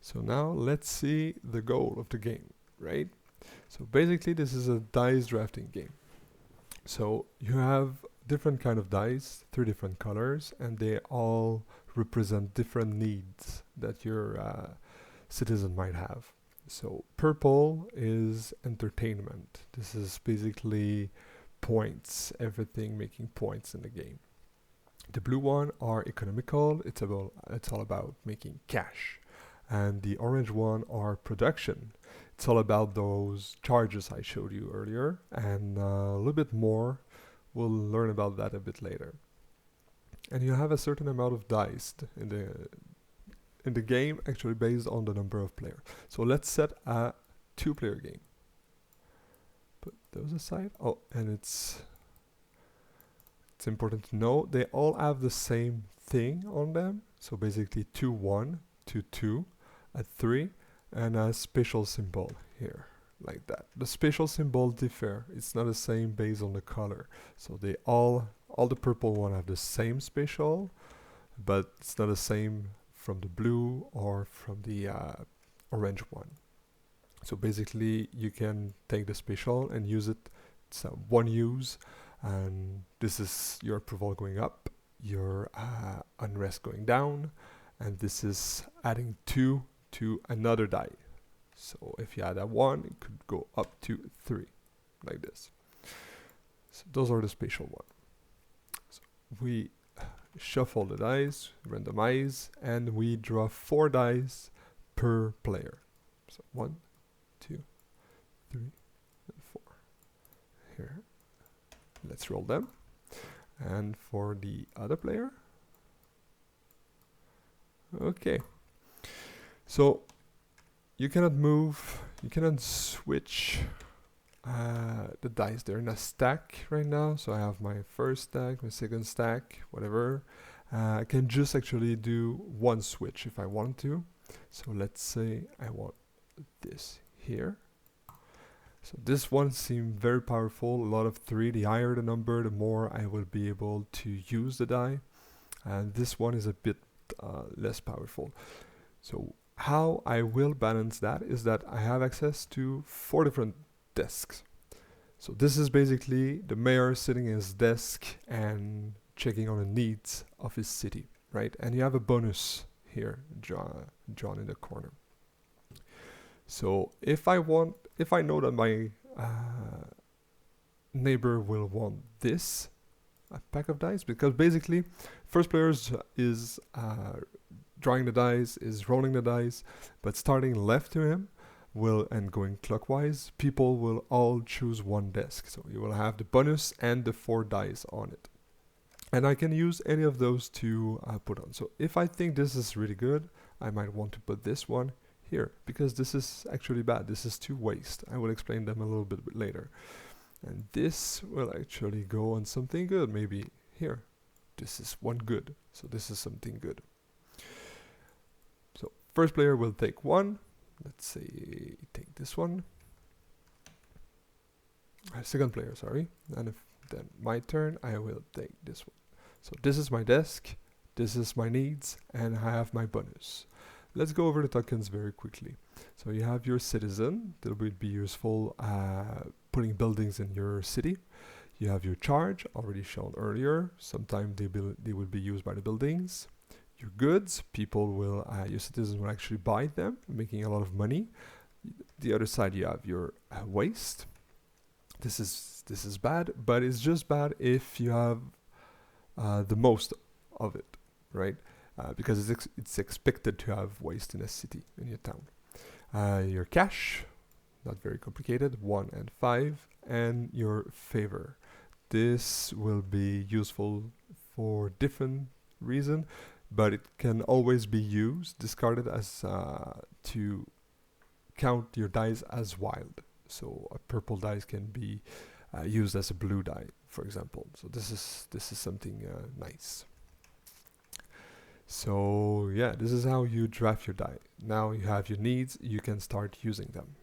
So now let's see the goal of the game, right? So basically this is a dice drafting game. So you have different kind of dice, 3 different colors, and they all represent different needs that your citizen might have. So purple is entertainment. This is basically points, everything making points in the game. The blue one are economical. It's all about making cash. And the orange one are production. It's all about those charges I showed you earlier, and a little bit more. We'll learn about that a bit later. And you have a certain amount of dice in the game, actually based on the number of players. So let's set a 2-player game. Put those aside. Oh, and it's important to know they all have the same thing on them. So basically 2-1, 2-2, a 3, and a special symbol here, like that. The special symbol differ. It's not the same based on the color. So they all the purple one have the same special, but it's not the same from the blue or from the orange one. So basically you can take the special and use it. It's one use, and this is your approval going up, your unrest going down, and this is adding 2 to another die. So if you add a 1, it could go up to 3, like this. So those are the special ones. So we shuffle the dice, randomize, and we draw 4 dice per player. So 1, 2, 3, and 4. Here. Let's roll them. And for the other player. Okay. So you cannot move, you cannot switch the dice. They're in a stack right now. So I have my first stack, my second stack, whatever. I can just actually do one switch if I want to. So let's say I want this here. So this one seemed very powerful, a lot of 3. The higher the number, the more I will be able to use the die. And this one is a bit less powerful. So how I will balance that is that I have access to 4 different desks. So this is basically the mayor sitting at his desk and checking on the needs of his city, right? And you have a bonus here drawn in the corner. So if I know that my neighbor will want this, a pack of dice, because basically first player is drawing the dice, is rolling the dice, but starting left to him and going clockwise, people will all choose one desk. So you will have the bonus and the 4 dice on it. And I can use any of those to put on. So if I think this is really good, I might want to put this one here, because this is actually bad. This is 2 waste. I will explain them a little bit later. And this will actually go on something good, maybe here. This is 1 good, so this is something good. So first player will take 1. Let's say take this one. Second player, sorry. And then my turn, I will take this one. So this is my desk, this is my needs, and I have my bonus. Let's go over the tokens very quickly. So you have your citizen, that will be useful putting buildings in your city. You have your charge, already shown earlier. Sometimes they will be used by the buildings. Your goods, your citizens will actually buy them, making a lot of money. The other side, you have your waste. This is bad, but it's just bad if you have the most of it, right? Because it's expected to have waste in a city, in your town. Your cash, not very complicated, 1 and 5, and your favor. This will be useful for different reasons, but it can always be discarded as to count your dice as wild. So a purple dice can be used as a blue die, for example. So this is something nice. So yeah, this is how you draft your die. Now you have your needs, you can start using them.